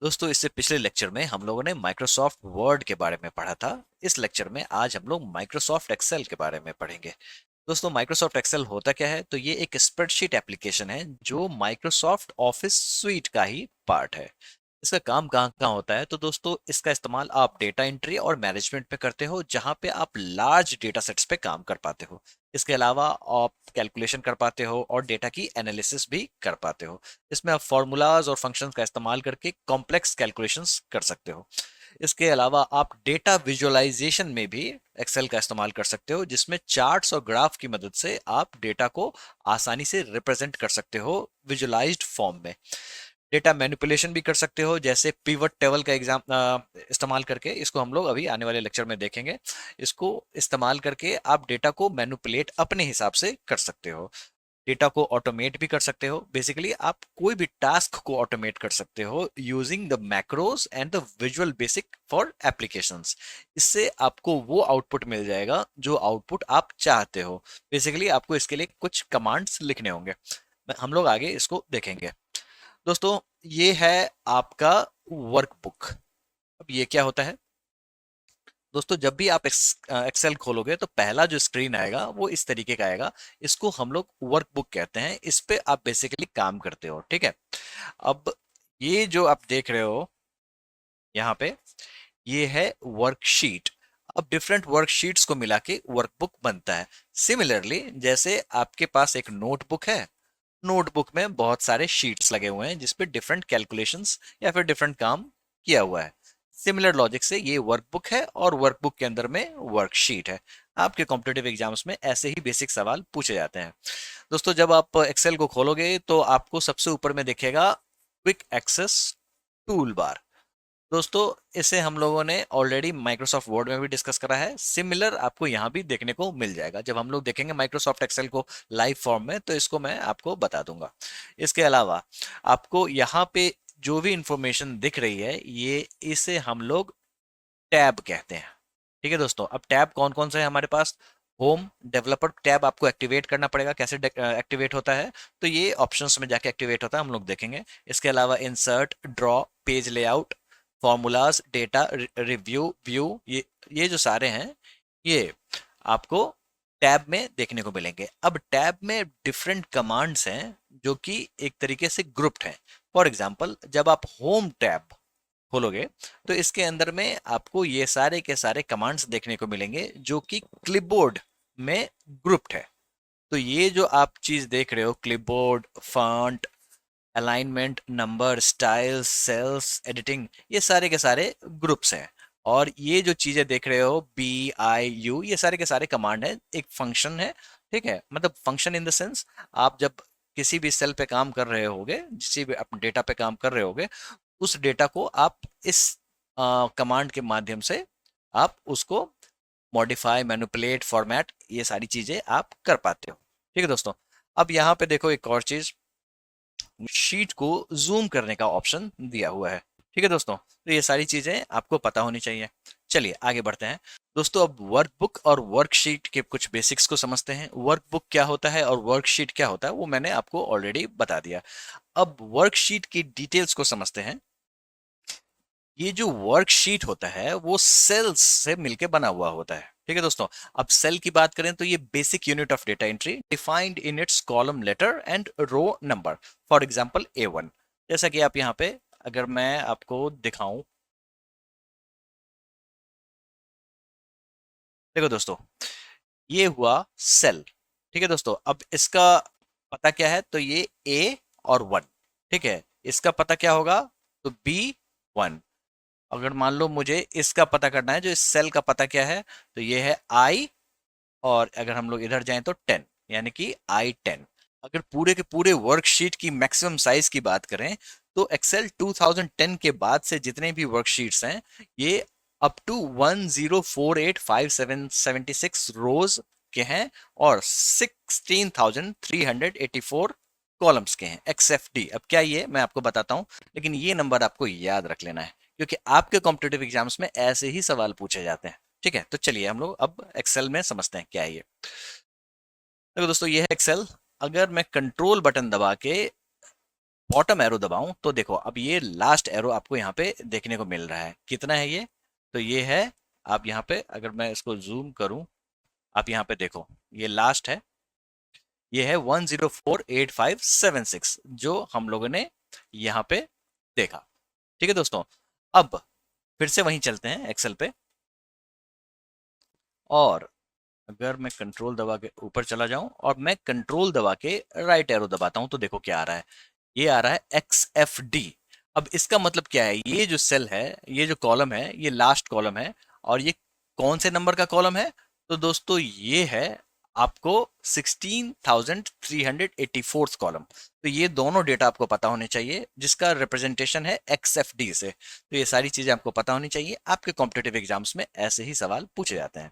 दोस्तों इससे पिछले लेक्चर में हम लोगों ने माइक्रोसॉफ्ट वर्ड के बारे में पढ़ा था। इस लेक्चर में आज हम लोग माइक्रोसॉफ्ट एक्सेल के बारे में पढ़ेंगे। दोस्तों माइक्रोसॉफ्ट एक्सेल होता क्या है? तो ये एक स्प्रेडशीट एप्लीकेशन है जो माइक्रोसॉफ्ट ऑफिस स्वीट का ही पार्ट है। इसका काम कहाँ कहाँ होता है? तो दोस्तों इसका इस्तेमाल आप डेटा एंट्री और मैनेजमेंट पे करते हो, जहाँ पे आप लार्ज डेटा सेट्स पे काम कर पाते हो। इसके अलावा आप कैलकुलेशन कर पाते हो और डेटा की एनालिसिस भी कर पाते हो। इसमें आप फॉर्मूलाज और फंक्शंस का इस्तेमाल करके कॉम्प्लेक्स कैलकुलेशंस कर सकते हो। इसके अलावा आप डेटा विजुअलाइजेशन में भी एक्सेल का इस्तेमाल कर सकते हो, जिसमें चार्ट्स और ग्राफ की मदद से आप डेटा को आसानी से रिप्रेजेंट कर सकते हो विजुअलाइज्ड फॉर्म में। डेटा मैनिपुलेशन भी कर सकते हो, जैसे पिवट टेबल का इस्तेमाल करके। इसको हम लोग अभी आने वाले लेक्चर में देखेंगे। इसको इस्तेमाल करके आप डेटा को मैनिपुलेट अपने हिसाब से कर सकते हो। डेटा को ऑटोमेट भी कर सकते हो। बेसिकली आप कोई भी टास्क को ऑटोमेट कर सकते हो using the macros and the visual basic for applications. इससे आपको वो आउटपुट मिल जाएगा जो आउटपुट आप चाहते हो। बेसिकली आपको इसके लिए कुछ कमांड्स लिखने होंगे। हम लोग आगे इसको देखेंगे। दोस्तों ये है आपका वर्कबुक। अब ये क्या होता है? दोस्तों जब भी आप एक्सेल खोलोगे तो पहला जो स्क्रीन आएगा वो इस तरीके का आएगा। इसको हम लोग वर्कबुक कहते हैं। इस पे आप बेसिकली काम करते हो, ठीक है। अब ये जो आप देख रहे हो यहाँ पे, ये है वर्कशीट। अब डिफरेंट वर्कशीट्स को मिला के वर्कबुक बनता है। सिमिलरली जैसे आपके पास एक नोटबुक है, नोटबुक में बहुत सारे शीट्स लगे हुए हैं जिसपे डिफरेंट कैलकुलेशंस या फिर डिफरेंट काम किया हुआ है। सिमिलर लॉजिक से ये वर्कबुक है और वर्कबुक के अंदर में वर्कशीट है। आपके कॉम्पिटेटिव एग्जाम्स में ऐसे ही बेसिक सवाल पूछे जाते हैं। दोस्तों जब आप एक्सेल को खोलोगे तो आपको सबसे ऊपर में दिखेगा क्विक एक्सेस टूल बार। दोस्तों इसे हम लोगों ने ऑलरेडी माइक्रोसॉफ्ट वर्ड में भी डिस्कस करा है। सिमिलर आपको यहाँ भी देखने को मिल जाएगा। जब हम लोग देखेंगे माइक्रोसॉफ्ट एक्सेल को लाइव फॉर्म में तो इसको मैं आपको बता दूंगा। इसके अलावा आपको यहाँ पे जो भी इंफॉर्मेशन दिख रही है, ये इसे हम लोग टैब कहते हैं। ठीक है दोस्तों, अब टैब कौन कौन से है हमारे पास? होम डेवलपर टैब आपको एक्टिवेट करना पड़ेगा। कैसे एक्टिवेट होता है? तो ये ऑप्शंस में जाके एक्टिवेट होता है, हम लोग देखेंगे। इसके अलावा insert, draw, page layout, formulas, data review, view, ये जो सारे हैं, ये आपको टैब में देखने को मिलेंगे। अब टैब में डिफरेंट कमांड्स हैं जो कि एक तरीके से ग्रुप्ड हैं। फॉर एग्जांपल जब आप होम टैब खोलोगे तो इसके अंदर में आपको ये सारे के सारे कमांड्स देखने को मिलेंगे जो कि क्लिपबोर्ड में ग्रुप्ड है। तो ये जो आप चीज देख रहे हो, clipboard, font, alignment, number, styles, cells, editing, ये सारे के सारे ग्रुप्स हैं। और ये जो चीजें देख रहे हो, बी, आई, यू, ये सारे के सारे कमांड है, एक फंक्शन है। ठीक है, मतलब फंक्शन इन द सेंस, आप जब किसी भी सेल पे काम कर रहे होगे, किसी भी अपने डेटा पे काम कर रहे होगे, उस डेटा को आप इस कमांड के माध्यम से आप उसको मॉडिफाई, मैनिपुलेट, फॉर्मेट, ये सारी चीजें आप कर पाते हो। ठीक है दोस्तों, अब यहाँ पे देखो एक और चीज, शीट को जूम करने का ऑप्शन दिया हुआ है। ठीक है दोस्तों, तो ये सारी चीजें आपको पता होनी चाहिए। चलिए आगे बढ़ते हैं। दोस्तों अब वर्कबुक और वर्कशीट के कुछ बेसिक्स को समझते हैं। वर्कबुक क्या होता है और वर्कशीट क्या होता है वो मैंने आपको ऑलरेडी बता दिया। अब वर्कशीट की डिटेल्स को समझते हैं। ये जो वर्कशीट होता है वो सेल्स से मिलके बना हुआ होता है। ठीक है दोस्तों, अब सेल की बात करें तो ये basic unit of data entry defined in its column letter and row number. For example A1, जैसा कि आप यहाँ पे, अगर मैं आपको दिखाऊं, देखो दोस्तों ये हुआ सेल। ठीक है दोस्तों, अब इसका पता क्या है? तो ये A और 1। ठीक है, इसका पता क्या होगा? तो B1। अगर मान लो मुझे इसका पता करना है, जो इस सेल का पता क्या है, तो ये है I। और अगर हम लोग इधर जाएं तो 10, यानी कि I10। अगर पूरे के पूरे वर्कशीट की मैक्सिमम साइज की बात करें तो एक्सेल 2010 के बाद से जितने भी वर्कशीट्स हैं, ये अप टू 1048576 रोज के हैं और 16384 कॉलम्स के हैं। XFD, अब क्या ये मैं आपको बताता हूं, लेकिन ये नंबर आपको याद रख लेना है क्योंकि आपके कॉम्पिटेटिव एग्जाम्स में ऐसे ही सवाल पूछे जाते हैं। ठीक है, तो चलिए हम लोग अब एक्सेल में समझते हैं क्या है ये। देखो दोस्तों ये है एक्सेल। अगर मैं कंट्रोल बटन दबा के बॉटम एरो दबाऊं तो देखो अब ये लास्ट एरो आपको यहाँ पे देखने को मिल रहा है। कितना है ये? तो ये है, आप यहाँ पे अगर मैं इसको जूम करूं, आप यहाँ पे देखो, ये लास्ट है, ये है 1048576 जो हम लोगों ने यहाँ पे देखा। ठीक है दोस्तों, अब फिर से वहीं चलते हैं एक्सेल पे, और अगर मैं कंट्रोल दबा के ऊपर चला जाऊं और मैं कंट्रोल दबा के राइट एरो दबाता हूं तो देखो क्या आ रहा है, ये आ रहा है XFD। अब इसका मतलब क्या है, ये जो सेल है, ये जो कॉलम है, ये लास्ट कॉलम है, और ये कौन से नंबर का कॉलम है? तो दोस्तों ये है आपको 16,384 कॉलम। तो ये दोनों डेटा आपको पता होने चाहिए जिसका रिप्रेजेंटेशन है XFD से। तो ये सारी चीजें आपको पता होनी चाहिए, आपके कॉम्पिटेटिव एग्जाम्स में ऐसे ही सवाल पूछे जाते हैं।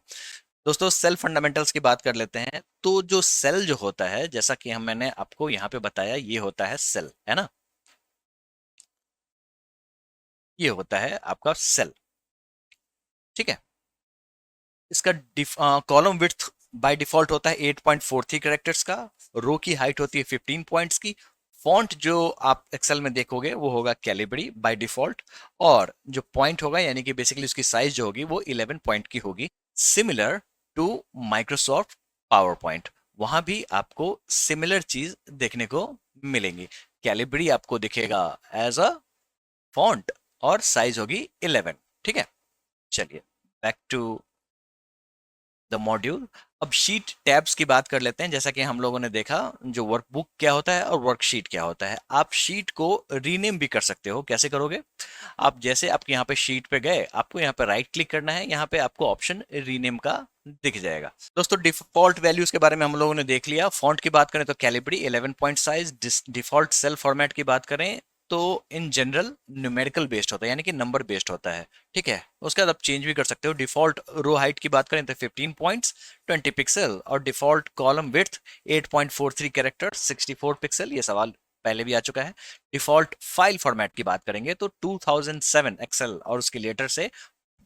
दोस्तों सेल फंडामेंटल्स की बात कर लेते हैं। तो जो सेल जो होता है, जैसा कि हम मैंने आपको यहाँ पे बताया, ये होता है सेल, है ना, ये होता है आपका सेल। ठीक है, इसका कॉलम विड्थ बाय डिफॉल्ट होता है 8.43 कैरेक्टर्स का, रो की हाइट होती है 15 पॉइंट्स की, फॉन्ट जो आप एक्सेल में देखोगे वो होगा कैलिबरी बाय डिफॉल्ट, और जो पॉइंट होगा यानी कि बेसिकली उसकी साइज जो होगी वो 11 पॉइंट की होगी, similar to Microsoft PowerPoint. वहां भी आपको सिमिलर चीज देखने को मिलेंगी। कैलिबरी आपको दिखेगा एज अ फॉन्ट और साइज होगी 11। ठीक है, चलिए बैक टू द मॉड्यूल। अब शीट टैब्स की बात कर लेते हैं। जैसा कि हम लोगों ने देखा जो वर्कबुक क्या होता है और वर्कशीट क्या होता है, आप शीट को रीनेम भी कर सकते हो। कैसे करोगे? आप जैसे आपके यहाँ पे शीट पे गए, आपको यहाँ पे राइट क्लिक करना है, यहाँ पे आपको ऑप्शन रीनेम का दिख जाएगा। दोस्तों डिफॉल्ट वैल्यूज के बारे में हम लोगों ने देख लिया। फॉन्ट की बात करें तो Calibri 11 point size. Default cell format की बात करें तो इन जनरल न्यूमेरिकल बेस्ड होता है, यानी कि नंबर बेस्ड होता है। ठीक है, उसके बाद आप चेंज भी कर सकते हो। डिफॉल्ट रो हाइट की बात करें तो 15 पॉइंट्स 20 पिक्सल, और default column width 8.43 character 64 pixel. ये सवाल पहले भी आ चुका है। डिफॉल्ट फाइल फॉर्मेट की बात करेंगे तो 2007 एक्सेल और उसके लेटर से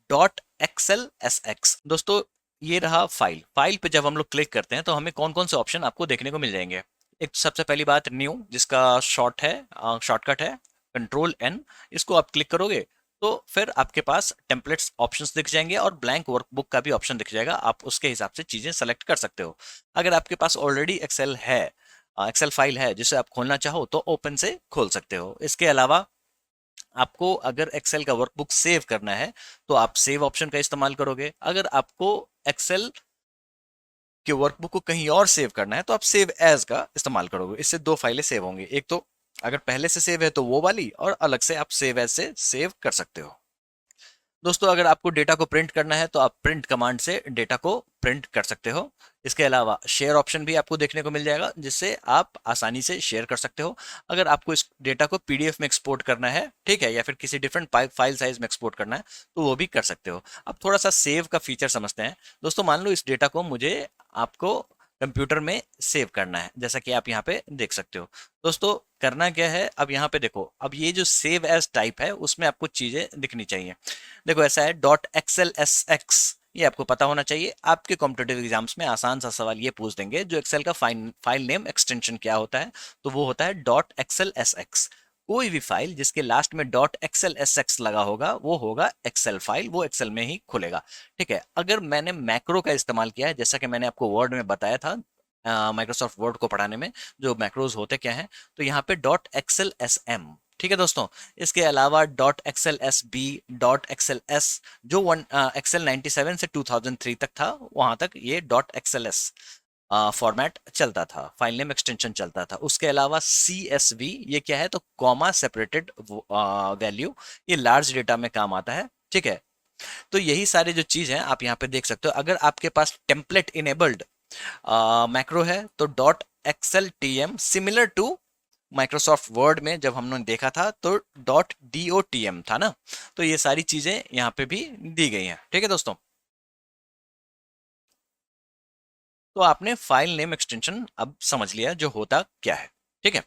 डॉट एक्सएल एस एक्स। दोस्तों ये रहा फाइल। फाइल पे जब हम लोग क्लिक करते हैं तो हमें कौन कौन से ऑप्शन आपको देखने को मिल जाएंगे। एक तो सबसे पहली बात न्यू, जिसका शॉर्टकट है कंट्रोल N। इसको आप क्लिक करोगे तो फिर आपके पास टेम्पलेट्स ऑप्शंस दिख जाएंगे और ब्लैंक वर्कबुक का भी ऑप्शन दिख जाएगा। आप उसके हिसाब से चीजें सेलेक्ट कर सकते हो। अगर आपके पास ऑलरेडी एक्सेल है, एक्सेल फाइल है जिसे आप खोलना चाहो तो ओपन से खोल सकते हो। इसके अलावा आपको अगर एक्सेल का वर्कबुक सेव करना है तो आप सेव ऑप्शन का इस्तेमाल करोगे। अगर आपको एक्सेल के वर्कबुक को कहीं और सेव करना है तो आप सेव एज का इस्तेमाल करोगे। इससे दो फाइलें सेव होंगी, एक तो अगर पहले से सेव है तो वो वाली, और अलग से आप सेव एज से सेव कर सकते हो। दोस्तों अगर आपको डेटा को प्रिंट करना है तो आप प्रिंट कमांड से डेटा को प्रिंट कर सकते हो। इसके अलावा शेयर ऑप्शन भी आपको देखने को मिल जाएगा जिससे आप आसानी से शेयर कर सकते हो। अगर आपको इस डेटा को पीडीएफ में एक्सपोर्ट करना है, ठीक है, या फिर किसी डिफरेंट फाइल साइज में एक्सपोर्ट करना है तो वो भी कर सकते हो। अब थोड़ा सा सेव का फीचर समझते हैं। दोस्तों मान लो इस डेटा को मुझे आपको कंप्यूटर में सेव करना है, जैसा कि आप यहाँ पे देख सकते हो। दोस्तों करना क्या है, अब यहाँ पे देखो, अब ये जो सेव एज टाइप है उसमें आपको चीजें दिखनी चाहिए। देखो ऐसा है डॉट एक्सएल एस एक्स, ये आपको पता होना चाहिए। आपके कॉम्पिटेटिव एग्जाम्स में आसान सा सवाल ये पूछ देंगे जो एक्सेल का फाइल नेम एक्सटेंशन क्या होता है, तो वो होता है डॉट एक्सएल एस एक्स। कोई भी फाइल जिसके लास्ट में डॉट एक्सएल एस एक्स लगा होगा वो होगा एक्सेल फाइल, वो एक्सेल में ही खुलेगा। ठीक है, अगर मैंने मैक्रो का इस्तेमाल किया है, जैसा कि मैंने आपको वर्ड में बताया था माइक्रोसॉफ्ट वर्ड को पढ़ाने में जो मैक्रोज होते क्या हैं, तो यहाँ पे डॉट एक्सएल एस एम। ठीक है दोस्तों, इसके अलावा dot X L S B, dot X L S, जो एक्सएल 97 से 2003 तक था वहां तक ये डॉट एक्सएल एस फॉर्मेट चलता था, फाइल नेम एक्सटेंशन चलता था। उसके अलावा सी एस वी, ये क्या है, तो कॉमा सेपरेटेड वैल्यू, ये लार्ज डेटा में काम आता है। ठीक है, तो यही सारे जो चीज हैं आप यहाँ पे देख सकते हो। अगर आपके पास टेम्पलेट इनेबल्ड मैक्रो है तो dot X L T M, similar to Microsoft Word में जब हमने देखा था तो dot D O T M था ना। तो ये सारी चीजें यहाँ पे भी दी गई हैं। ठीक है दोस्तों, तो आपने फाइल नेम एक्सटेंशन अब समझ लिया जो होता क्या है। ठीक है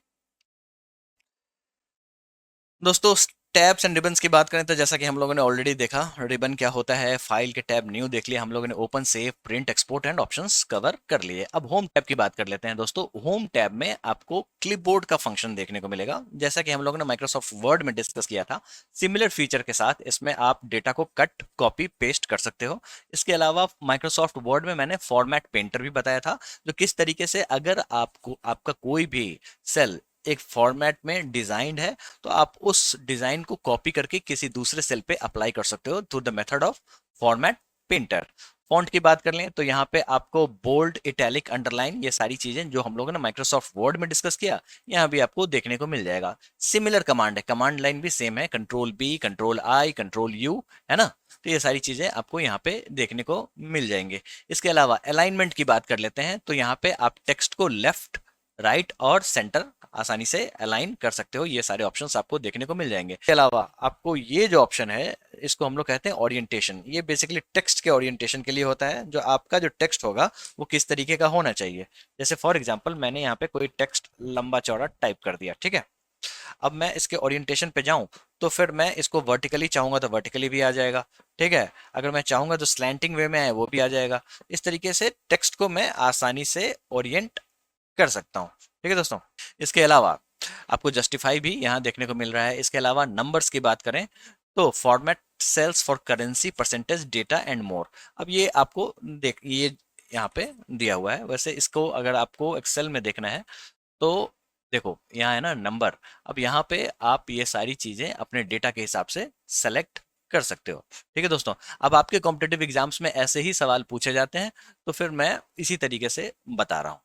दोस्तों, टैब्स एंड रिबन्स की बात करें तो जैसा कि हम लोगों ने ऑलरेडी देखा, रिबन क्या होता है, फाइल के टैब न्यू देख लिया हम लोगों ने, open, save, print, export and options cover कर लिए। अब होम टैब की बात कर लेते हैं दोस्तों। होम टैब में आपको क्लिपबोर्ड का फंक्शन देखने को मिलेगा, जैसा कि हम लोगों ने माइक्रोसॉफ्ट वर्ड में डिस्कस किया था। सिमिलर फीचर के साथ इसमें आप डेटा को कट, कॉपी, पेस्ट कर सकते हो। इसके अलावा माइक्रोसॉफ्ट वर्ड में मैंने फॉर्मेट पेंटर भी बताया था, जो किस तरीके से अगर आपको आपका कोई भी सेल एक फॉर्मेट में डिजाइंड है तो आप उस डिजाइन को कॉपी करके किसी दूसरे सेल पे अप्लाई कर सकते हो through the method of format painter. Font की बात कर लें तो यहाँ पे आपको बोल्ड, इटैलिक, अंडरलाइन, ये सारी चीजें जो हम लोगों ने माइक्रोसॉफ्ट वर्ड में डिस्कस किया, यहाँ भी आपको देखने को मिल जाएगा। सिमिलर कमांड है, कमांड लाइन भी सेम है, control B, control I, control U, है ना। तो ये सारी चीजें आपको यहाँ पे देखने को मिल जाएंगे। इसके अलावा अलाइनमेंट की बात कर लेते हैं तो यहाँ पे आप टेक्स्ट को लेफ्ट, राइट और सेंटर आसानी से अलाइन कर सकते हो। ये सारे ऑप्शंस आपको देखने को मिल जाएंगे। इसके अलावा आपको ये जो ऑप्शन है, इसको हम लोग कहते हैं ओरिएंटेशन। ये बेसिकली टेक्स्ट के ओरिएंटेशन के लिए होता है, जो आपका जो टेक्स्ट होगा वो किस तरीके का होना चाहिए। जैसे फॉर एग्जांपल मैंने यहाँ पे कोई टेक्स्ट लंबा चौड़ा टाइप कर दिया, ठीक है। अब मैं इसके ओरिएंटेशन पे जाऊं तो फिर मैं इसको वर्टिकली चाहूंगा तो वर्टिकली भी आ जाएगा, ठीक है। अगर मैं चाहूंगा तो स्लैंटिंग वे में आए वो भी आ जाएगा। इस तरीके से टेक्स्ट को मैं आसानी से ओरिएंट कर सकता हूँ, ठीक है दोस्तों। इसके अलावा आपको जस्टिफाई भी यहाँ देखने को मिल रहा है। इसके अलावा नंबर्स की बात करें तो format cells for currency, percentage, data and more. अब ये आपको देख, ये यहाँ पे दिया हुआ है। वैसे इसको अगर आपको एक्सेल में देखना है तो देखो यहाँ है ना नंबर। अब यहाँ पे आप ये सारी चीजें अपने डेटा के हिसाब से सेलेक्ट कर सकते हो, ठीक है दोस्तों। अब आपके कॉम्पिटेटिव एग्जाम्स में ऐसे ही सवाल पूछे जाते हैं, तो फिर मैं इसी तरीके से बता रहा हूँ।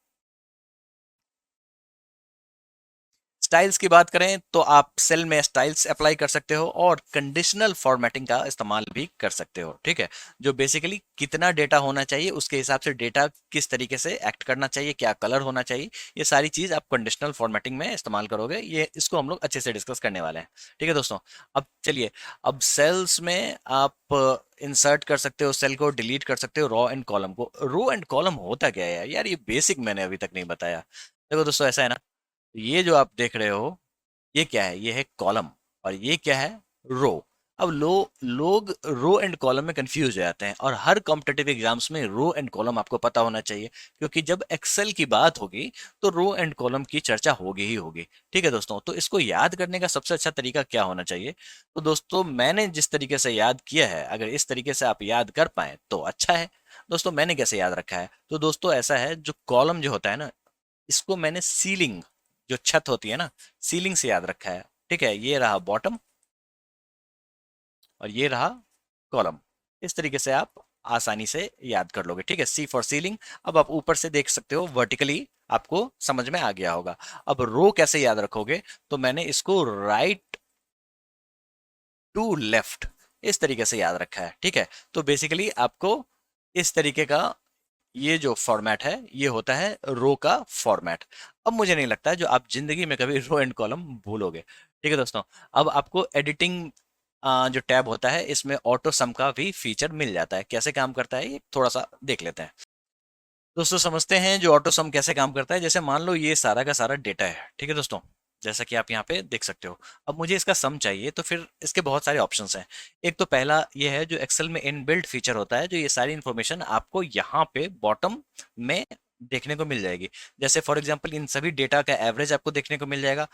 स्टाइल्स की बात करें तो आप सेल में स्टाइल्स अप्लाई कर सकते हो और कंडीशनल फॉर्मेटिंग का इस्तेमाल भी कर सकते हो, ठीक है। जो बेसिकली कितना डेटा होना चाहिए उसके हिसाब से डेटा किस तरीके से एक्ट करना चाहिए, क्या कलर होना चाहिए, ये सारी चीज आप कंडीशनल फॉर्मेटिंग में इस्तेमाल करोगे। ये इसको हम लोग अच्छे से डिस्कस करने वाले हैं, ठीक है दोस्तों। अब चलिए, अब सेल्स में आप इंसर्ट कर सकते हो, सेल को डिलीट कर सकते हो, रॉ एंड कॉलम को। रो एंड कॉलम होता क्या है यार, यार ये बेसिक मैंने अभी तक नहीं बताया। देखो दोस्तों, ऐसा है ना, ये जो आप देख रहे हो ये क्या है, ये है कॉलम, और ये क्या है, रो। अब लोग रो एंड कॉलम में कंफ्यूज हो जाते हैं, और हर कॉम्पिटेटिव एग्जाम्स में रो एंड कॉलम आपको पता होना चाहिए, क्योंकि जब एक्सेल की बात होगी तो रो एंड कॉलम की चर्चा होगी ही होगी, ठीक है दोस्तों। तो इसको याद करने का सबसे अच्छा तरीका क्या होना चाहिए, तो दोस्तों मैंने जिस तरीके से याद किया है, अगर इस तरीके से आप याद कर पाए तो अच्छा है। दोस्तों मैंने कैसे याद रखा है, तो दोस्तों ऐसा है, जो कॉलम जो होता है ना, इसको मैंने सीलिंग, जो छत होती है ना, सीलिंग से याद रखा है, ठीक है। ये रहा बॉटम और ये रहा कॉलम। इस तरीके से आप आसानी से याद कर लोगे, ठीक है। सी फॉर सीलिंग। अब आप ऊपर से देख सकते हो वर्टिकली, आपको समझ में आ गया होगा। अब रो कैसे याद रखोगे, तो मैंने इसको राइट टू लेफ्ट इस तरीके से याद रखा है, ठीक है। तो बेसिकली आपको इस तरीके का ये जो फॉर्मेट है ये होता है रो का फॉर्मेट। अब मुझे नहीं लगता है जो आप जिंदगी में कभी रो एंड कॉलम भूलोगे, ठीक है दोस्तों। अब आपको एडिटिंग जो टैब होता है इसमें ऑटो सम का भी फीचर मिल जाता है। कैसे काम करता है ये थोड़ा सा देख लेते हैं दोस्तों। समझते हैं जो ऑटो सम कैसे काम करता है। जैसे मान लो ये सारा का सारा डेटा है, ठीक है दोस्तों, जैसा कि आप यहाँ पे देख सकते हो। अब मुझे इसका सम चाहिए, तो फिर इसके बहुत सारे ऑप्शंस हैं। एक तो पहला ये है जो एक्सेल में इनबिल्ट फीचर होता है, जो ये सारी इंफॉर्मेशन आपको यहाँ पे बॉटम में देखने को मिल जाएगी। जैसे फॉर एग्जांपल इन सभी डेटा का एवरेज आपको देखने को मिल जाएगा,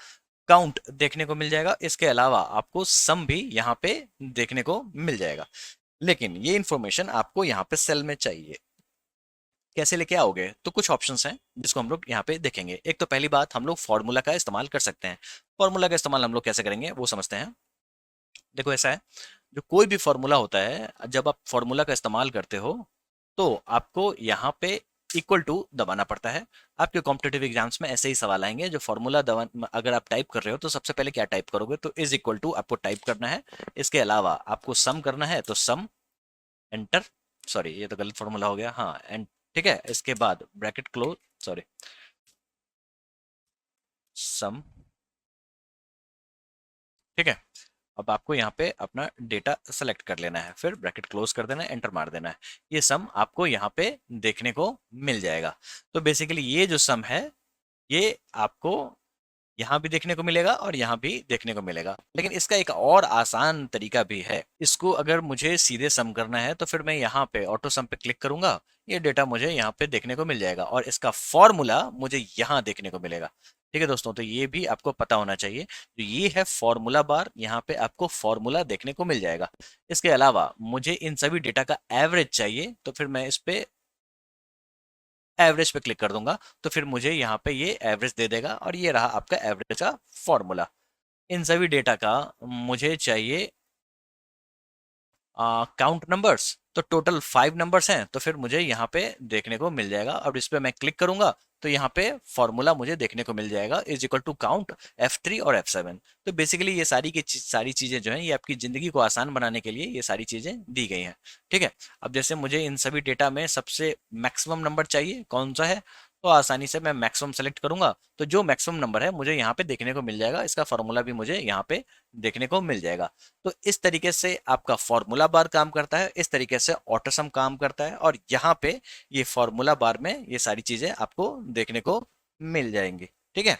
काउंट देखने को मिल जाएगा। इसके अलावा आपको सम भी यहाँ पे देखने को मिल जाएगा। लेकिन ये इंफॉर्मेशन आपको यहाँ पे सेल में चाहिए, कैसे लेके आओगे, तो कुछ ऑप्शंस हैं जिसको हम लोग यहाँ पे देखेंगे। एक तो पहली बात, हम लोग फॉर्मूला का इस्तेमाल कर सकते हैं। फॉर्मूला का इस्तेमाल हम लोग कैसे करेंगे वो समझते हैं। देखो ऐसा है, जो कोई भी फॉर्मूला होता है, जब आप फॉर्मूला का इस्तेमाल करते हो तो आपको यहाँ पे इक्वल टू दबाना पड़ता है। आपके कॉम्पिटेटिव एग्जाम्स में ऐसे ही सवाल आएंगे, जो फॉर्मूला दबा, अगर आप टाइप कर रहे हो तो सबसे पहले क्या टाइप करोगे, तो इज इक्वल टू आपको टाइप करना है। इसके अलावा आपको सम करना है तो सम, एंटर, सॉरी ये तो गलत फॉर्मूला हो गया, हाँ एंड, ठीक है। इसके बाद ब्रैकेट क्लोज, सॉरी, सम, ठीक है। अब आपको यहाँ पे अपना डेटा सेलेक्ट कर लेना है, फिर ब्रैकेट क्लोज कर देना है, एंटर मार देना है। ये सम आपको यहाँ पे देखने को मिल जाएगा। तो बेसिकली ये जो सम है ये आपको यहाँ भी देखने को मिलेगा और यहाँ भी देखने को मिलेगा। लेकिन इसका एक और आसान तरीका भी है। इसको अगर मुझे सीधे सम करना है तो फिर मैं यहाँ पे ऑटो सम पे क्लिक करूंगा, ये डेटा मुझे यहाँ पे देखने को मिल जाएगा और इसका फॉर्मूला मुझे यहाँ देखने को मिलेगा। ठीक है दोस्तों, तो ये भी आपको पता होना चाहिए। तो ये है फॉर्मूला बार, यहाँ पे आपको फॉर्मूला देखने को मिल जाएगा। इसके अलावा मुझे इन सभी डेटा का एवरेज चाहिए, तो फिर मैं इस पे एवरेज पे क्लिक कर दूंगा, तो फिर मुझे यहाँ पे ये एवरेज दे देगा और ये रहा आपका एवरेज का फॉर्मूला। इन सभी डेटा का मुझे चाहिए काउंट नंबर्स, तो टोटल 5 नंबर्स हैं, तो फिर मुझे यहाँ पे देखने को मिल जाएगा। अब इस पे मैं क्लिक करूंगा तो यहाँ पे फॉर्मूला मुझे देखने को मिल जाएगा, is equal to count F3 और F7। तो बेसिकली ये सारी चीजें जो हैं ये आपकी जिंदगी को आसान बनाने के लिए ये सारी चीजें दी गई हैं। ठीक है, अब जैसे मुझे इन सभी डेटा में सबसे मैक्सिमम नंबर चाहिए, कौन सा है, तो आसानी से मैं मैक्सिमम सेलेक्ट करूंगा, तो जो मैक्सिमम नंबर है मुझे यहाँ पे देखने को मिल जाएगा, इसका फॉर्मूला भी मुझे यहाँ पे देखने को मिल जाएगा। तो इस तरीके से आपका फॉर्मूला बार काम करता है, इस तरीके से ऑटोसम काम करता है, और यहाँ पे ये फॉर्मूला बार में ये सारी चीजें आपको देखने को मिल जाएंगी। ठीक है,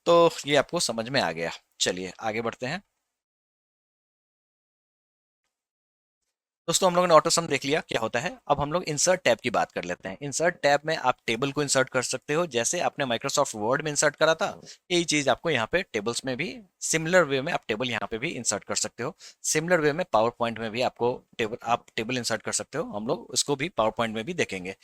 तो ये आपको समझ में आ गया। चलिए आगे बढ़ते हैं। दोस्तों हम लोगों ने ऑटो सम देख लिया क्या होता है। अब हम लोग इंसर्ट टैब की बात कर लेते हैं। इंसर्ट टैब में आप टेबल को इंसर्ट कर सकते हो, जैसे आपने माइक्रोसॉफ्ट वर्ड में इंसर्ट करा था, यही चीज आपको यहाँ पे टेबल्स में भी सिमिलर वे में आप टेबल यहाँ पे भी इंसर्ट कर सकते हो। सिमिलर वे में पावर पॉइंट में भी आप टेबल इंसर्ट कर सकते हो, हम लोग उसको भी पावर पॉइंट में भी देखेंगे।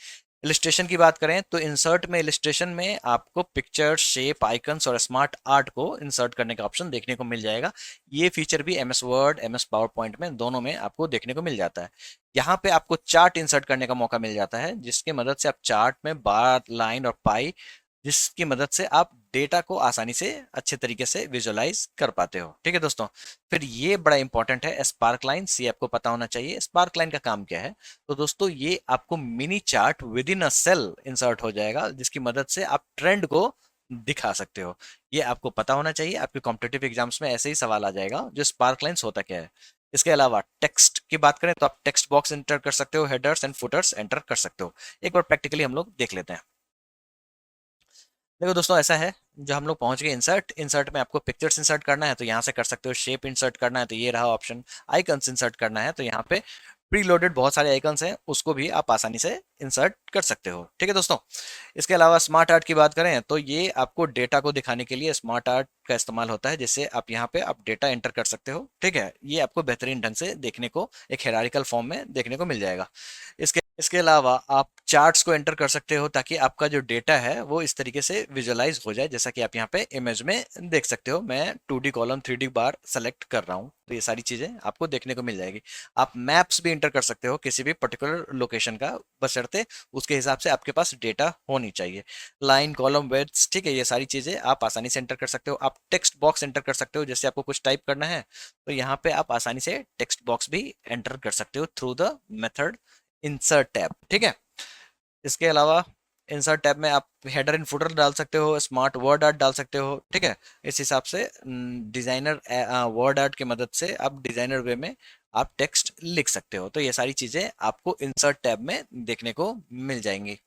इलिस्ट्रेशन की बात करें तो इंसर्ट में, इलिस्ट्रेशन में आपको पिक्चर, शेप, आइकन्स और स्मार्ट आर्ट को इंसर्ट करने का ऑप्शन देखने को मिल जाएगा। ये फीचर भी MS word, MS power point में दोनों में आपको देखने को मिल जाता है। यहाँ पे आपको चार्ट इंसर्ट करने का मौका मिल जाता है, जिसकी मदद से आप चार्ट में बार, लाइन और पाई, जिसकी मदद से आप डेटा को आसानी से अच्छे तरीके से विजुअलाइज कर पाते हो। ठीक है दोस्तों, फिर ये बड़ा इंपॉर्टेंट है स्पार्क लाइन्स, ये आपको पता होना चाहिए। स्पार्क लाइन का काम क्या है, तो दोस्तों ये आपको mini chart within a cell insert हो जाएगा, जिसकी मदद से आप ट्रेंड को दिखा सकते हो। ये आपको पता होना चाहिए, आपके कॉम्पिटेटिव एग्जाम्स में ऐसे ही सवाल आ जाएगा, जो स्पार्क लाइन्स होता क्या है। इसके अलावा टेक्स्ट की बात करें तो आप टेक्स्ट बॉक्स एंटर कर सकते हो, हेडर्स एंड फुटर्स एंटर कर सकते हो। एक बार प्रैक्टिकली हम लोग देख लेते हैं। देखो दोस्तों ऐसा है, जो हम लोग पहुंच गए इंसर्ट। इंसर्ट में आपको पिक्चर्स इंसर्ट करना है तो यहाँ से कर सकते हो, शेप इंसर्ट करना है तो ये रहा ऑप्शन, आइकन्स इंसर्ट करना है तो यहाँ पे प्री लोडेड बहुत सारे आइकन्स हैं, उसको भी आप आसानी से इंसर्ट कर सकते हो। ठीक है दोस्तों, इसके अलावा स्मार्ट आर्ट की बात करें तो ये आपको डेटा को दिखाने के लिए स्मार्ट आर्ट का इस्तेमाल होता है, जिससे आप यहाँ पे आप डेटा एंटर कर सकते हो। ठीक है, ये आपको बेहतरीन ढंग से देखने को एक हेरारिकल फॉर्म में देखने को मिल जाएगा। इसके इसके अलावा आप चार्ट्स को एंटर कर सकते हो, ताकि आपका जो डेटा है वो इस तरीके से विजुअलाइज हो जाए, जैसा कि आप यहाँ पे इमेज में देख सकते हो। मैं 2D कॉलम, 3D बार सेलेक्ट कर रहा हूँ, तो ये सारी चीजें आपको देखने को मिल जाएगी। आप मैप्स भी एंटर कर सकते हो किसी भी पर्टिकुलर लोकेशन का, बशर्ते उसके हिसाब से आपके पास डेटा होनी चाहिए। लाइन, कॉलम, वेट्स, ठीक है, ये सारी चीजें आप आसानी से एंटर कर सकते हो। आप टेक्स्ट बॉक्स एंटर कर सकते हो, जैसे आपको कुछ टाइप करना है तो यहाँ पे आप आसानी से टेक्स्ट बॉक्स भी एंटर कर सकते हो through the method insert tab. ठीक है, इसके अलावा इंसर्ट टैब में आप हेडर एंड फुटर डाल सकते हो, स्मार्ट वर्ड आर्ट डाल सकते हो। ठीक है, इस हिसाब से डिजाइनर वर्ड आर्ट की मदद से आप डिजाइनर वे में आप टेक्स्ट लिख सकते हो। तो ये सारी चीजें आपको इंसर्ट टैब में देखने को मिल जाएंगी।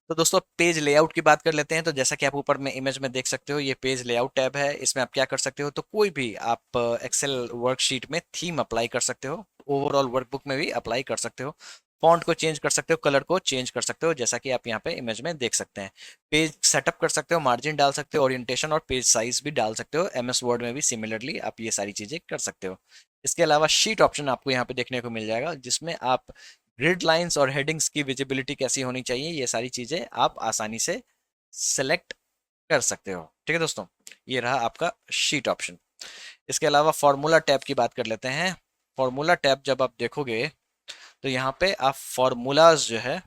तो दोस्तों पेज लेआउट की बात कर लेते हैं। तो जैसा कि आप ऊपर में इमेज में देख सकते हो, ये पेज लेआउट टैब है। इसमें आप क्या कर सकते हो, तो कोई भी आप एक्सेल वर्कशीट में थीम अप्लाई कर सकते हो, ओवरऑल वर्कबुक में भी अप्लाई कर सकते हो। फॉन्ट को चेंज कर सकते हो, कलर को चेंज कर सकते हो, जैसा कि आप यहाँ पे इमेज में देख सकते हैं। पेज सेटअप कर सकते हो, मार्जिन डाल सकते हो, ओरिएंटेशन और पेज साइज भी डाल सकते हो। एमएस वर्ड में भी सिमिलरली आप ये सारी चीजें कर सकते हो। इसके अलावा शीट ऑप्शन आपको यहाँ पे देखने को मिल जाएगा, जिसमें आप ग्रिड लाइंस और हेडिंग्स की विजिबिलिटी कैसी होनी चाहिए, ये सारी चीजें आप आसानी से सेलेक्ट कर सकते हो। ठीक है दोस्तों, ये रहा आपका शीट ऑप्शन। इसके अलावा फॉर्मूला टैब की बात कर लेते हैं। फॉर्मूला टैब जब आप देखोगे तो यहाँ पे आप फॉर्मूलाज जो है,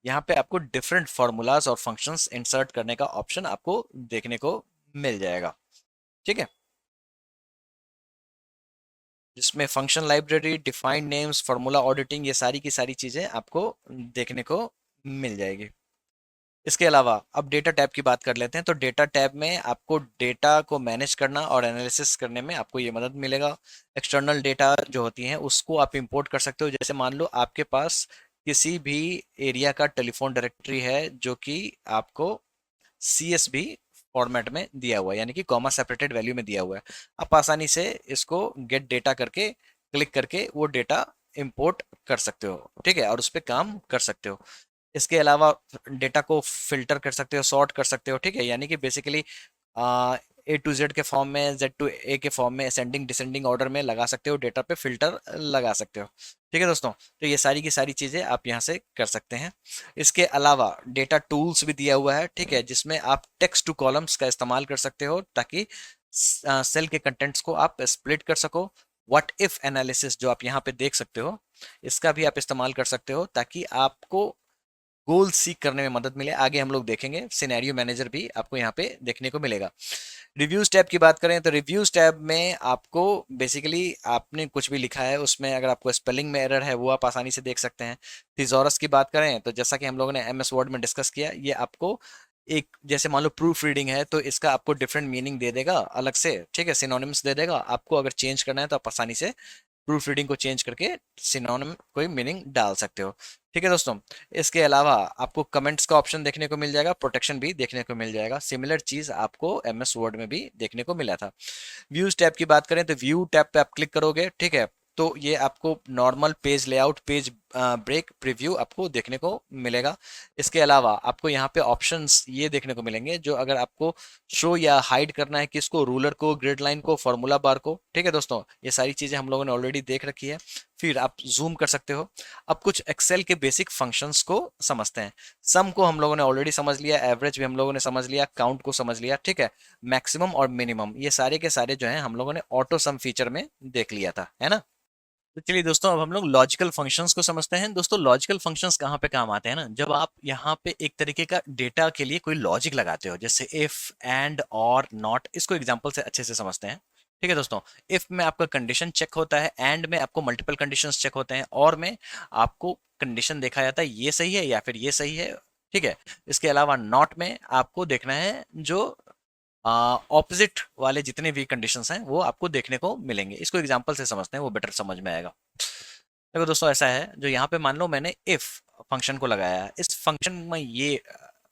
यहाँ पे आपको डिफरेंट फॉर्मूलाज और फंक्शंस इंसर्ट करने का ऑप्शन आपको देखने को मिल जाएगा। ठीक है, जिसमें function library, defined names, formula auditing, ये सारी की सारी चीजें आपको देखने को मिल जाएगी। इसके अलावा अब डेटा टैब की बात कर लेते हैं। तो डेटा टैब में आपको डेटा को मैनेज करना और एनालिसिस करने में आपको ये मदद मिलेगा। एक्सटर्नल डेटा जो होती हैं उसको आप इंपोर्ट कर सकते हो। जैसे मान लो आपके पास किसी भी एरिया का टेलीफोन डायरेक्टरी है जो कि आपको CSV फॉर्मेट में दिया हुआ है, यानी कि कॉमा सेपरेटेड वैल्यू में दिया हुआ है। आप आसानी से इसको गेट डेटा करके क्लिक करके वो डेटा इंपोर्ट कर सकते हो, ठीक है, और उस पर काम कर सकते हो। इसके अलावा डेटा को फिल्टर कर सकते हो, सॉर्ट कर सकते हो, ठीक है, यानी कि बेसिकली A to Z के फॉर्म में, Z to A के फॉर्म में, असेंडिंग डिसेंडिंग ऑर्डर में लगा सकते हो, डेटा पे फिल्टर लगा सकते हो। ठीक है दोस्तों, तो ये सारी की सारी चीज़ें आप यहाँ से कर सकते हैं। इसके अलावा डेटा टूल्स भी दिया हुआ है, ठीक है, जिसमें आप टेक्स्ट टू कॉलम्स का इस्तेमाल कर सकते हो ताकि सेल के कंटेंट्स को आप स्प्लिट कर सको। व्हाट इफ एनालिसिस जो आप यहाँ पे देख सकते हो, इसका भी आप इस्तेमाल कर सकते हो ताकि आपको गोल सीक करने में मदद मिले। आगे हम लोग देखेंगे सिनेरियो मैनेजर भी आपको यहाँ पे देखने को मिलेगा। रिव्यूज टैब की बात करें तो रिव्यूज टैब में आपको बेसिकली आपने कुछ भी लिखा है उसमें अगर आपको स्पेलिंग में एरर है वो आप आसानी से देख सकते हैं। थिजॉरस की बात करें तो जैसा कि हम लोगों ने MS वर्ड में डिस्कस किया, ये आपको एक जैसे मान लो प्रूफ रीडिंग है तो इसका आपको डिफरेंट मीनिंग दे देगा अलग से, ठीक है, सिनोनिम्स दे देगा। आपको अगर चेंज करना है तो आप आसानी से प्रूफ रीडिंग को चेंज करके सिनोनिम कोई मीनिंग डाल सकते हो। ठीक है दोस्तों, इसके अलावा आपको कमेंट्स का ऑप्शन देखने को मिल जाएगा, प्रोटेक्शन भी देखने को मिल जाएगा। सिमिलर चीज आपको MS वर्ड में भी देखने को मिला था। व्यूज टैब की बात करें तो व्यू टैब पे आप क्लिक करोगे, ठीक है, तो ये आपको normal page layout, page break, preview आपको देखने को मिलेगा। इसके अलावा आपको यहाँ पे ऑप्शंस ये देखने को मिलेंगे जो अगर आपको शो या हाइड करना है, किसको, रूलर को, ग्रिड लाइन को, फॉर्मूला बार को। ठीक है दोस्तों, ये सारी चीजें हम लोगों ने ऑलरेडी देख रखी है। फिर आप जूम कर सकते हो। अब कुछ एक्सेल के बेसिक फंक्शंस को समझते हैं। सम को हम लोगों ने ऑलरेडी समझ लिया, एवरेज भी हम लोगों ने समझ लिया, काउंट को समझ लिया, ठीक है, मैक्सिमम और मिनिमम ये सारे के सारे जो हैं हम लोगों ने ऑटो सम फीचर में देख लिया था, है ना। तो चलिए दोस्तों, अब हम लोग लॉजिकल फंक्शंस को समझते हैं। दोस्तों लॉजिकल फंक्शंस कहाँ पे काम आते हैं ना, जब आप यहाँ पे एक तरीके का डेटा के लिए कोई लॉजिक लगाते हो, जैसे इफ, एंड, और नॉट। इसको एग्जांपल से अच्छे से समझते हैं। ठीक है दोस्तों, इफ में आपका कंडीशन चेक होता है, एंड में आपको मल्टीपल कंडीशंस चेक होते हैं, और में आपको कंडीशन देखा जाता है ये सही है या फिर ये सही है। ठीक है, इसके अलावा नॉट में आपको देखना है जो ऑपोजिट वाले जितने भी कंडीशंस हैं वो आपको देखने को मिलेंगे। इसको एग्जांपल से समझते हैं, वो बेटर समझ में आएगा। देखो दोस्तों, ऐसा है, जो यहाँ पे मान लो मैंने इफ फंक्शन को लगाया है, इस फंक्शन में ये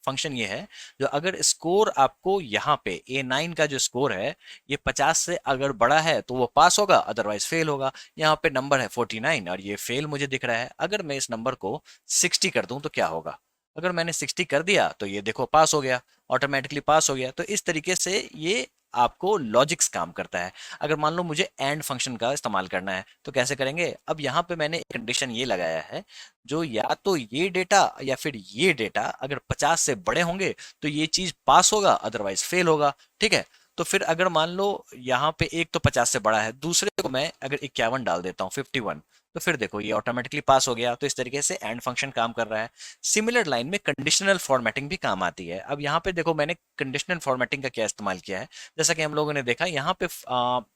फंक्शन ये है, जो अगर स्कोर आपको यहाँ पे A9 का जो स्कोर है ये 50 से अगर बड़ा है तो वो पास होगा, अदरवाइज फेल होगा। यहाँ पे नंबर है 49 और ये फेल मुझे दिख रहा है। अगर मैं इस नंबर को 60 कर दूं तो क्या होगा? अगर मैंने 60 कर दिया तो ये देखो पास हो गया, ऑटोमेटिकली पास हो गया। तो इस तरीके से ये आपको लॉजिक्स काम करता है। अगर मान लो मुझे एंड फंक्शन का इस्तेमाल करना है तो कैसे करेंगे? अब यहाँ पे मैंने एक कंडीशन ये लगाया है, जो या तो ये डेटा या फिर ये डेटा अगर 50 से बड़े होंगे तो ये चीज पास होगा, अदरवाइज फेल होगा। ठीक है, तो फिर अगर मान लो यहाँ पे एक तो 50 से बड़ा है, दूसरे को मैं अगर 51 डाल देता हूँ, 51, तो फिर देखो ये ऑटोमेटिकली पास हो गया। तो इस तरीके से एंड फंक्शन काम कर रहा है। सिमिलर लाइन में कंडीशनल फॉर्मेटिंग भी काम आती है। अब यहाँ पे देखो मैंने कंडीशनल फॉर्मेटिंग का क्या इस्तेमाल किया है। जैसा कि हम लोगों ने देखा यहाँ पे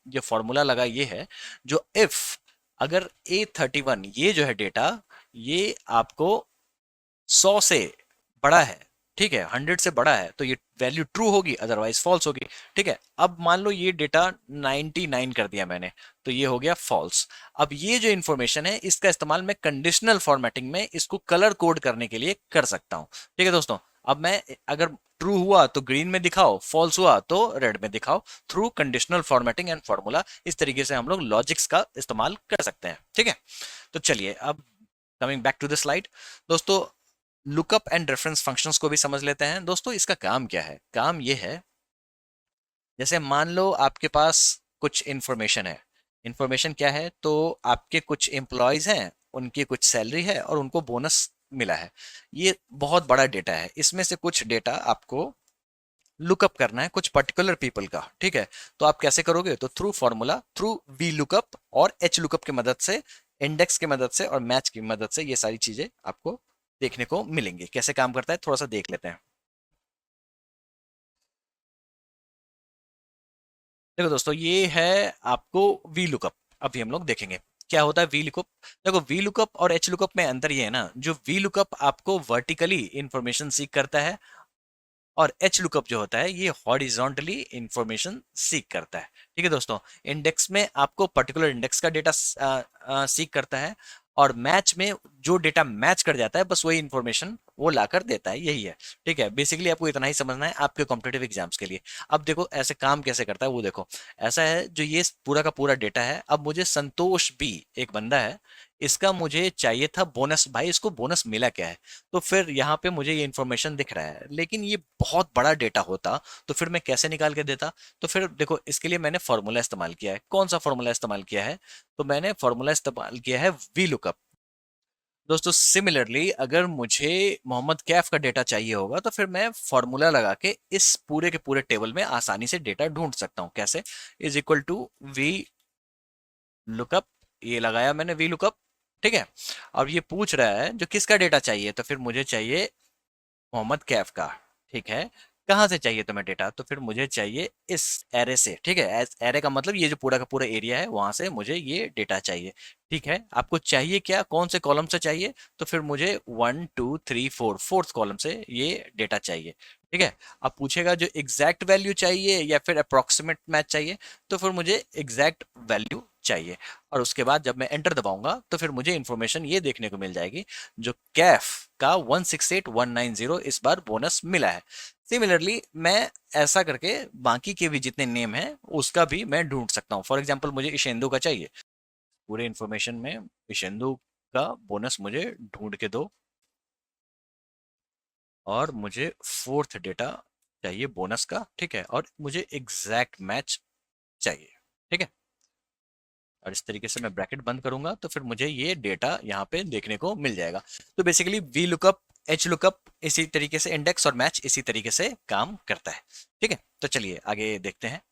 जो फॉर्मूला लगा ये है, जो इफ अगर A31 ये जो है डेटा, ये आपको 100 से बड़ा है, ठीक है, 100 से बड़ा है, तो ये वैल्यू ट्रू होगी, अदरवाइज फॉल्स होगी। ठीक है, अब मान लो ये डेटा 99 कर दिया मैंने, तो ये हो गया फॉल्स। अब ये जो इंफॉर्मेशन है इसका इस्तेमाल मैं कंडीशनल फॉर्मेटिंग में इसको कलर कोड करने के लिए कर सकता हूँ। ठीक है दोस्तों, अब मैं अगर ट्रू हुआ तो ग्रीन में दिखाओ, फॉल्स हुआ तो रेड में दिखाओ, through conditional formatting and formula. इस तरीके से हम लोग लॉजिक्स का इस्तेमाल कर सकते हैं। ठीक है, तो चलिए अब coming back to the slide, दोस्तों लुकअप एंड रेफरेंस फंक्शंस को भी समझ लेते हैं। दोस्तों इसका काम क्या है? काम ये है, जैसे मान लो आपके पास कुछ इंफॉर्मेशन है। इंफॉर्मेशन क्या है? तो आपके कुछ एम्प्लॉयज हैं, उनकी कुछ सैलरी है और उनको बोनस मिला है। ये बहुत बड़ा डेटा है, इसमें से कुछ डेटा आपको लुकअप करना है कुछ पर्टिकुलर पीपल का। ठीक है, तो आप कैसे करोगे? तो through formula, through V lookup और एच लुकअप की मदद से, इंडेक्स की मदद से और मैच की मदद से ये सारी चीजें आपको देखने को मिलेंगी। कैसे काम करता है थोड़ा सा देख लेते हैं। देखो दोस्तों, ये है आपको वी लुकअप, अभी हम लोग देखेंगे। क्या होता है वी लुकअप? देखो वी लुकअप और एच लुकअप में अंतर ये है ना, जो वी लुकअप आपको वर्टिकली इंफॉर्मेशन सीक करता है और एच लुकअप जो होता है ये हॉरिजॉन्टली इंफॉर्मेशन सीक करता है। ठीक है दोस्तों, इंडेक्स में आपको पर्टिकुलर इंडेक्स का डेटा सीक करता है और मैच में जो डेटा मैच कर जाता है बस वही इंफॉर्मेशन वो लाकर देता है, यही है। ठीक है, बेसिकली आपको इतना ही समझना है आपके कॉम्पिटेटिव एग्जाम्स के लिए। अब देखो ऐसे काम कैसे करता है वो देखो। ऐसा है, जो ये पूरा का पूरा डेटा है, अब मुझे संतोष बी एक बंदा है, इसका मुझे चाहिए था बोनस। भाई इसको बोनस मिला क्या है? तो फिर यहाँ पे मुझे ये इन्फॉर्मेशन दिख रहा है, लेकिन ये बहुत बड़ा डेटा होता तो फिर मैं कैसे निकाल के देता? तो फिर देखो इसके लिए मैंने फॉर्मूला इस्तेमाल किया है। कौन सा फॉर्मूला इस्तेमाल किया है? तो मैंने फॉर्मूला इस्तेमाल किया है वी लुकअप। दोस्तों सिमिलरली अगर मुझे मोहम्मद कैफ का डेटा चाहिए होगा तो फिर मैं फॉर्मूला लगा के इस पूरे के पूरे टेबल में आसानी से डेटा ढूंढ सकता हूं। कैसे? Is equal to V lookup, ये लगाया मैंने वी लुकअप। ठीक है, अब ये पूछ रहा है जो किसका डेटा चाहिए, तो फिर मुझे चाहिए मोहम्मद कैफ का। ठीक है, कहाँ से चाहिए तुम्हें डेटा? तो फिर मुझे चाहिए इस एरे से। ठीक है, एरे का मतलब ये जो पूरा का पूरा एरिया है वहां से मुझे ये डेटा चाहिए। ठीक है, आपको चाहिए क्या, कौन से कॉलम से चाहिए? तो फिर मुझे 1 2 3 4 फोर्थ कॉलम से ये डेटा चाहिए। ठीक है, अब पूछेगा जो एग्जैक्ट वैल्यू चाहिए या फिर अप्रोक्सीमेट मैच चाहिए, तो फिर मुझे एग्जैक्ट वैल्यू चाहिए। और उसके बाद जब मैं एंटर दबाऊंगा तो फिर मुझे इंफॉर्मेशन ये देखने को मिल जाएगी, जो कैफ का 168190 इस बार बोनस मिला है। सिमिलरली मैं ऐसा करके बाकी के भी जितने नेम हैं उसका भी मैं ढूंढ सकता हूँ। फॉर एग्जांपल मुझे ईशेंदु का चाहिए, पूरे इंफॉर्मेशन में ईशेंदु का बोनस मुझे ढूंढ के दो और मुझे फोर्थ डेटा चाहिए बोनस का। ठीक है, और मुझे एग्जैक्ट मैच चाहिए। ठीक है, और इस तरीके से मैं ब्रैकेट बंद करूंगा तो फिर मुझे ये डेटा यहाँ पे देखने को मिल जाएगा। तो basically V lookup, H lookup इसी तरीके से, इंडेक्स और मैच इसी तरीके से काम करता है। ठीक है, तो चलिए आगे देखते हैं।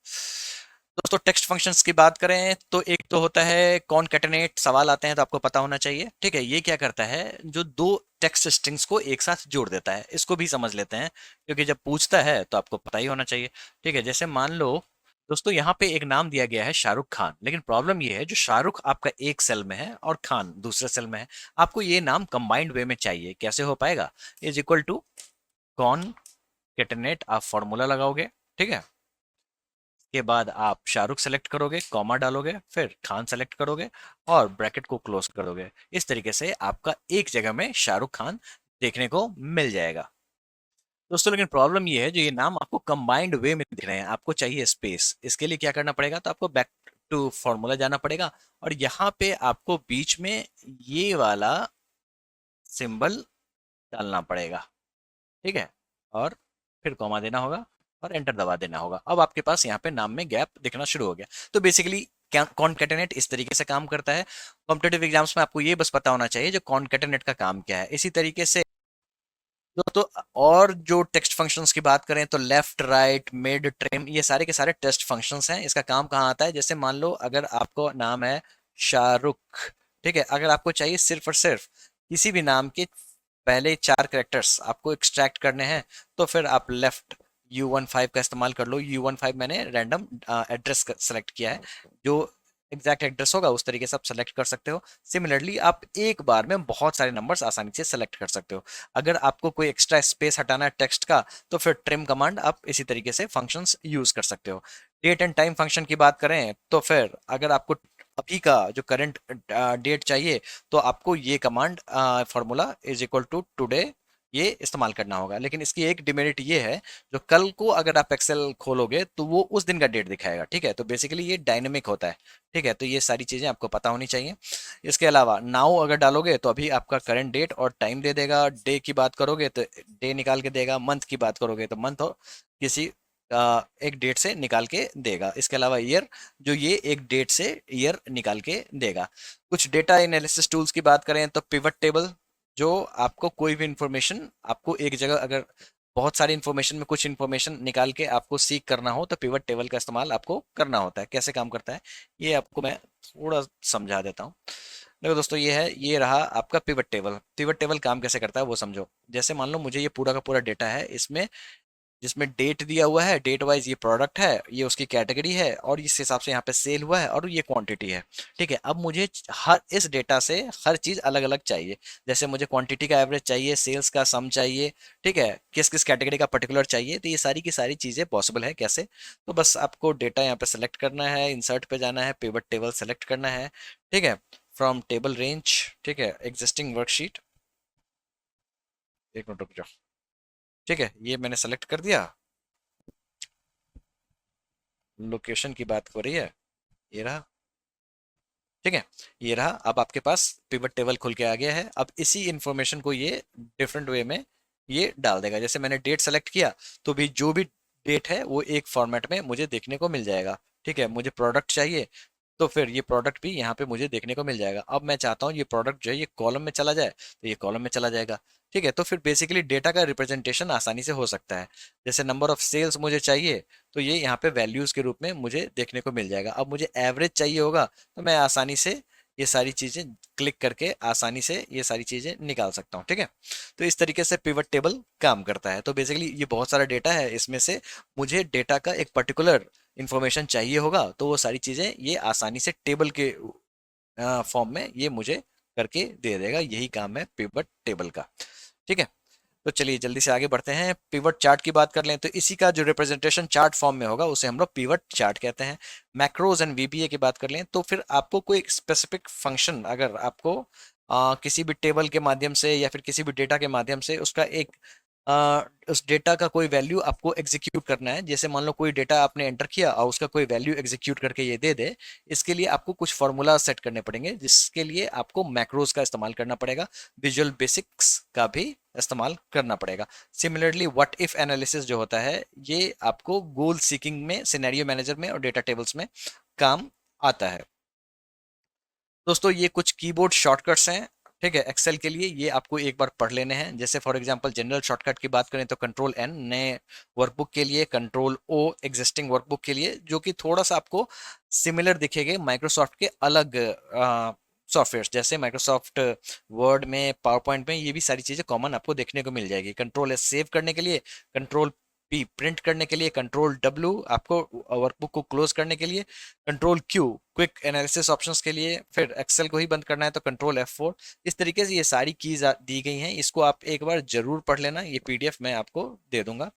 दोस्तों टेक्स्ट फंक्शंस की बात करें तो एक तो होता है कॉनकैटिनेट, सवाल आते हैं तो आपको पता होना चाहिए। ठीक है, ये क्या करता है, जो दो टेक्स्ट स्ट्रिंग्स को एक साथ जोड़ देता है। इसको भी समझ लेते हैं क्योंकि जब पूछता है तो आपको पता ही होना चाहिए। ठीक है, जैसे मान लो दोस्तों यहाँ पे एक नाम दिया गया है शाहरुख खान, लेकिन प्रॉब्लम ये है जो शाहरुख आपका एक सेल में है और खान दूसरे सेल में है, आपको ये नाम कंबाइंड वे में चाहिए। कैसे हो पाएगा? इज इक्वल टू कॉनकैटिनेट, आप फॉर्मूला लगाओगे। ठीक है, के बाद आप शाहरुख सेलेक्ट करोगे, कॉमा डालोगे, फिर खान सेलेक्ट करोगे और ब्रैकेट को क्लोज करोगे। इस तरीके से आपका एक जगह में शाहरुख खान देखने को मिल जाएगा। दोस्तों लेकिन प्रॉब्लम ये है, जो ये नाम आपको कंबाइंड वे में दिख रहे हैं, आपको चाहिए स्पेस। इसके लिए क्या करना पड़ेगा? तो आपको बैक टू फॉर्मूला जाना पड़ेगा और यहाँ पे आपको बीच में ये वाला सिंबल डालना पड़ेगा। ठीक है, और फिर कॉमा देना होगा और एंटर दबा देना होगा। अब आपके पास यहाँ पे नाम में गैप दिखना शुरू हो गया। तो बेसिकली कॉनकैटिनेट इस तरीके से काम करता है। कॉम्पिटेटिव एग्जाम्स में आपको ये बस पता होना चाहिए जो कॉनकैटिनेट का काम क्या है। इसी तरीके से तो और जो टेक्स्ट फंक्शंस की बात करें तो लेफ्ट राइट मिड ट्रिम, ये सारे के सारे टेक्स्ट फंक्शंस हैं। इसका काम कहाँ आता है? जैसे मान लो अगर आपको नाम है शाहरुख, ठीक है, अगर आपको चाहिए सिर्फ और सिर्फ किसी भी नाम के पहले 4 कैरेक्टर्स आपको एक्सट्रैक्ट करने हैं, तो फिर आप लेफ्ट U15 का इस्तेमाल कर लो। U15 मैंने रैंडम एड्रेस सेलेक्ट किया है, जो एग्जैक्ट एड्रेस होगा उस तरीके से आप सेलेक्ट कर सकते हो। सिमिलरली आप एक बार में बहुत सारे नंबर्स आसानी से सेलेक्ट कर सकते हो। अगर आपको कोई एक्स्ट्रा स्पेस हटाना है टेक्स्ट का, तो फिर ट्रिम कमांड आप इसी तरीके से फंक्शंस यूज कर सकते हो। डेट एंड टाइम फंक्शन की बात करें तो फिर अगर आपको अभी का जो करंट डेट चाहिए, तो आपको ये command formula is equal to today ये इस्तेमाल करना होगा। लेकिन इसकी एक डिमेरिट ये है, जो कल को अगर आप एक्सेल खोलोगे तो वो उस दिन का डेट दिखाएगा। ठीक है, तो बेसिकली ये डायनेमिक होता है। ठीक है, तो ये सारी चीजें आपको पता होनी चाहिए। इसके अलावा नाउ अगर डालोगे तो अभी आपका करंट डेट और टाइम दे देगा। डे की बात करोगे तो डे निकाल के देगा। मंथ की बात करोगे तो मंथ और किसी एक डेट से निकाल के देगा। इसके अलावा ईयर, जो ये एक डेट से ईयर निकाल के देगा। कुछ डेटा एनालिसिस टूल्स की बात करें तो पिवट टेबल, जो आपको कोई भी इंफॉर्मेशन आपको एक जगह, अगर बहुत सारी इंफॉर्मेशन में कुछ इंफॉर्मेशन निकाल के आपको सीक करना हो तो पिवट टेबल का इस्तेमाल आपको करना होता है। कैसे काम करता है ये आपको मैं थोड़ा समझा देता हूँ। देखो दोस्तों, ये है, ये रहा आपका पिवट टेबल। पिवट टेबल काम कैसे करता है वो समझो। जैसे मान लो मुझे ये पूरा का पूरा डेटा है, इसमें जिसमें डेट दिया हुआ है, डेट वाइज ये प्रोडक्ट है, ये उसकी कैटेगरी है और इस हिसाब से यहाँ पे सेल हुआ है और ये क्वांटिटी है। ठीक है, अब मुझे हर इस डेटा से हर चीज अलग अलग चाहिए। जैसे मुझे क्वांटिटी का एवरेज चाहिए, सेल्स का सम चाहिए, ठीक है, किस किस कैटेगरी का पर्टिकुलर चाहिए, तो ये सारी की सारी चीजें पॉसिबल है कैसे। तो बस आपको डेटा यहाँ पे सेलेक्ट करना है, इंसर्ट पे जाना है, पिवट टेबल सेलेक्ट करना है। ठीक है, फ्रॉम टेबल रेंज, ठीक है, एग्जिस्टिंग वर्कशीट, एक मिनट रुक जाओ। ठीक है, ये मैंने सेलेक्ट कर दिया। लोकेशन की बात हो रही है, ये रहा। ठीक है, ये रहा। अब आपके पास पिवट टेबल खुल के आ गया है। अब इसी इंफॉर्मेशन को ये डिफरेंट वे में ये डाल देगा। जैसे मैंने डेट सेलेक्ट किया तो भी जो भी डेट है वो एक फॉर्मेट में मुझे देखने को मिल जाएगा। ठीक है, मुझे प्रोडक्ट चाहिए तो फिर ये प्रोडक्ट भी यहाँ पे मुझे देखने को मिल जाएगा। अब मैं चाहता हूँ ये प्रोडक्ट जो है ये कॉलम में चला जाए तो ये कॉलम में चला जाएगा। ठीक है, तो फिर बेसिकली डेटा का रिप्रेजेंटेशन आसानी से हो सकता है। जैसे नंबर ऑफ सेल्स मुझे चाहिए तो ये यहाँ पे वैल्यूज के रूप में मुझे देखने को मिल जाएगा। अब मुझे एवरेज चाहिए होगा तो मैं आसानी से ये सारी चीजें क्लिक करके आसानी से ये सारी चीजें निकाल सकता हूँ। ठीक है, तो इस तरीके से पिवट टेबल काम करता है। तो बेसिकली ये बहुत सारा डेटा है, इसमें से मुझे डेटा का एक पर्टिकुलर इंफॉर्मेशन चाहिए होगा तो वो सारी चीजें ये आसानी से टेबल के फॉर्म में ये मुझे करके दे देगा। यही काम है पिवट टेबल का। ठीक है, तो चलिए जल्दी से आगे बढ़ते हैं। पिवट चार्ट की बात कर लें तो इसी का जो रिप्रेजेंटेशन चार्ट फॉर्म में होगा उसे हम लोग पिवट चार्ट कहते हैं। मैक्रोज एंड वीबीए की बात कर लें तो फिर आपको कोई स्पेसिफिक फंक्शन, अगर आपको किसी भी टेबल के माध्यम से या फिर किसी भी डेटा के माध्यम से उसका एक उस डेटा का कोई वैल्यू आपको एग्जीक्यूट करना है। जैसे मान लो कोई डेटा आपने एंटर किया और उसका कोई वैल्यू एग्जीक्यूट करके ये दे दे, इसके लिए आपको कुछ फॉर्मूला सेट करने पड़ेंगे जिसके लिए आपको मैक्रोज का इस्तेमाल करना पड़ेगा, विजुअल बेसिक्स का भी इस्तेमाल करना पड़ेगा। सिमिलरली व्हाट इफ एनालिसिस जो होता है ये आपको गोल सीकिंग में, सिनेरियो मैनेजर में और डेटा टेबल्स में काम आता है। दोस्तों ये कुछ कीबोर्ड शॉर्टकट्स हैं। ठीक है, एक्सेल के लिए ये आपको एक बार पढ़ लेने हैं। जैसे फॉर एग्जांपल जनरल शॉर्टकट की बात करें तो कंट्रोल एन नए वर्कबुक के लिए, कंट्रोल ओ एग्जिस्टिंग वर्कबुक के लिए, जो कि थोड़ा सा आपको सिमिलर दिखेंगे माइक्रोसॉफ्ट के अलग सॉफ्टवेयर। जैसे माइक्रोसॉफ्ट वर्ड में, पावर पॉइंट में, ये भी सारी चीजें कॉमन आपको देखने को मिल जाएगी। कंट्रोल एस सेव करने के लिए, कंट्रोल पी प्रिंट करने के लिए, कंट्रोल डब्ल्यू आपको वर्कबुक को क्लोज करने के लिए, control Q quick analysis options के लिए, फिर एक्सेल को ही बंद करना है तो कंट्रोल F4। इस तरीके से ये सारी कीज दी गई हैं। इसको आप एक बार जरूर पढ़ लेना, ये पीडीएफ मैं आपको दे दूंगा।